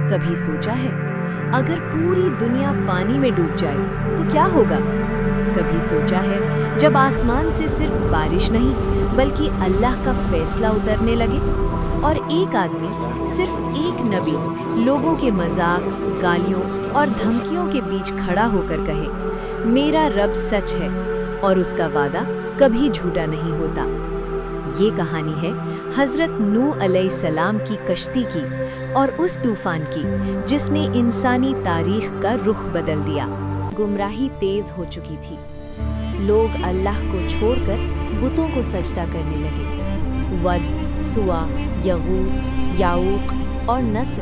کبھی سوچا ہے اگر پوری دنیا پانی میں ڈوب جائے تو کیا ہوگا؟ کبھی سوچا ہے جب آسمان سے صرف بارش نہیں بلکہ اللہ کا فیصلہ اترنے لگے اور ایک آدمی، صرف ایک نبی، لوگوں کے مذاق، گالیوں اور دھمکیوں کے بیچ کھڑا ہو کر کہے، میرا رب سچ ہے اور اس کا وعدہ کبھی جھوٹا نہیں ہوتا۔ یہ کہانی ہے حضرت نوح علیہ السلام کی کشتی کی اور اس طوفان کی جس نے انسانی تاریخ کا رخ بدل دیا۔ گمراہی تیز ہو چکی تھی، لوگ اللہ کو چھوڑ کر بتوں کو سجدہ کرنے لگے۔ ود، سوا، یغوث، یعوق اور نصر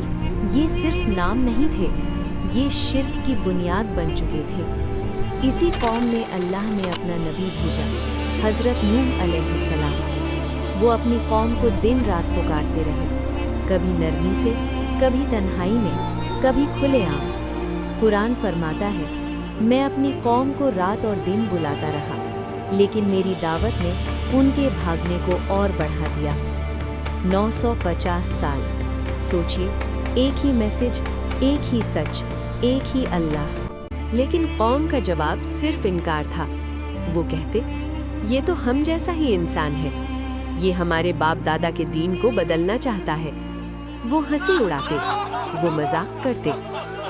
یہ صرف نام نہیں تھے، یہ شرک کی بنیاد بن چکے تھے۔ اسی قوم میں اللہ نے اپنا نبی بھیجا، حضرت نوح علیہ السلام۔ وہ اپنی قوم کو دن رات پکارتے رہے، کبھی نرمی سے، کبھی تنہائی میں، کبھی کھلے عام۔ قرآن فرماتا ہے، میں اپنی قوم کو رات اور دن بلاتا رہا، لیکن میری دعوت نے ان کے بھاگنے کو اور بڑھا دیا۔ 950 سال، سوچئے، ایک ہی میسج، ایک ہی سچ، ایک ہی اللہ، لیکن قوم کا جواب صرف انکار تھا۔ وہ کہتے، یہ تو ہم جیسا ہی انسان ہے، یہ ہمارے باپ دادا کے دین کو بدلنا چاہتا ہے۔ وہ ہنسی اڑاتے، وہ مذاق کرتے،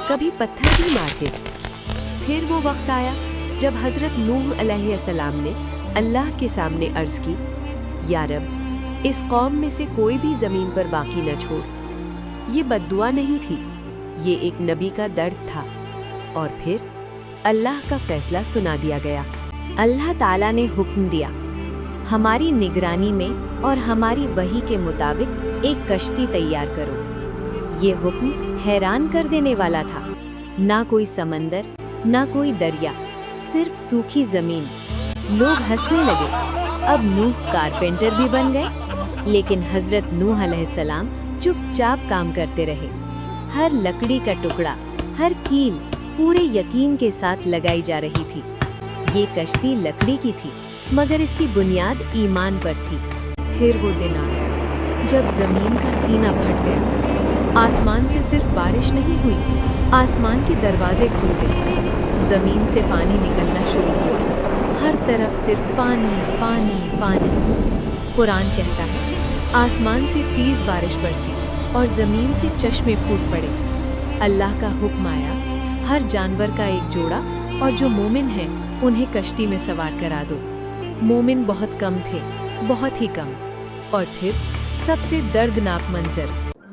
کبھی پتھر بھی مارتے۔ پھر وہ وقت آیا جب حضرت نوح علیہ السلام نے اللہ کے سامنے عرض کی، یا رب، اس قوم میں سے کوئی بھی زمین پر باقی نہ چھوڑ۔ یہ بد دعا نہیں تھی، یہ ایک نبی کا درد تھا۔ اور پھر اللہ کا فیصلہ سنا دیا گیا۔ اللہ تعالیٰ نے حکم دیا، ہماری نگرانی میں اور ہماری وحی کے مطابق ایک کشتی تیار کرو۔ یہ حکم حیران کر دینے والا تھا، نہ کوئی سمندر، نہ کوئی دریا، صرف سوکھی زمین۔ لوگ ہنسنے لگے، اب نوح کارپینٹر بھی بن گئے، لیکن حضرت نوح علیہ السلام چپ چاپ کام کرتے رہے۔ ہر لکڑی کا ٹکڑا، ہر کیل پورے یقین کے ساتھ لگائی جا رہی تھی۔ یہ کشتی لکڑی کی تھی، مگر اس کی بنیاد ایمان پر تھی۔ پھر وہ دن آ گیا جب زمین کا سینہ پھٹ گیا۔ آسمان سے صرف بارش نہیں ہوئی، آسمان کے دروازے کھل گئے، زمین سے پانی نکلنا شروع ہوا، ہر طرف صرف پانی، پانی، پانی۔ قرآن کہتا ہے، آسمان سے تیز بارش برسی اور زمین سے چشمے پھوٹ پڑے۔ اللہ کا حکم آیا، ہر جانور کا ایک جوڑا، اور جو مومن ہیں انہیں کشتی میں سوار کرا دو۔ مومن بہت کم تھے، بہت ہی کم۔ اور پھر سب سے دردناک منظر،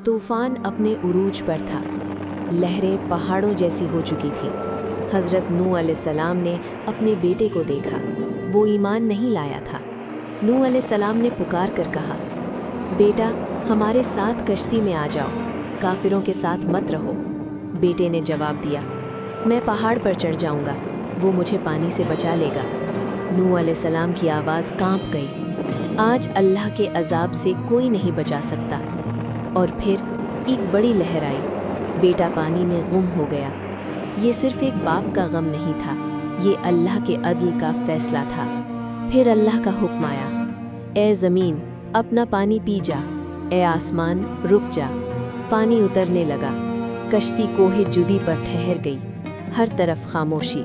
طوفان اپنے عروج پر تھا، لہریں پہاڑوں جیسی ہو چکی تھی۔ حضرت نوح علیہ السلام نے اپنے بیٹے کو دیکھا، وہ ایمان نہیں لایا تھا۔ نوح علیہ السلام نے پکار کر کہا، بیٹا، ہمارے ساتھ کشتی میں آ جاؤ، کافروں کے ساتھ مت رہو۔ بیٹے نے جواب دیا، میں پہاڑ پر چڑھ جاؤں گا، وہ مجھے پانی سے بچا لے گا۔ نوح علیہ السلام کی آواز کانپ گئی، آج اللہ کے عذاب سے کوئی نہیں بچا سکتا۔ اور پھر ایک بڑی لہر آئی، بیٹا پانی میں گم ہو گیا۔ یہ صرف ایک باپ کا غم نہیں تھا، یہ اللہ کے عدل کا فیصلہ تھا۔ پھر اللہ کا حکم آیا، اے زمین اپنا پانی پی جا، اے آسمان رک جا۔ پانی اترنے لگا، کشتی کوہ جدی پر ٹھہر گئی، ہر طرف خاموشی۔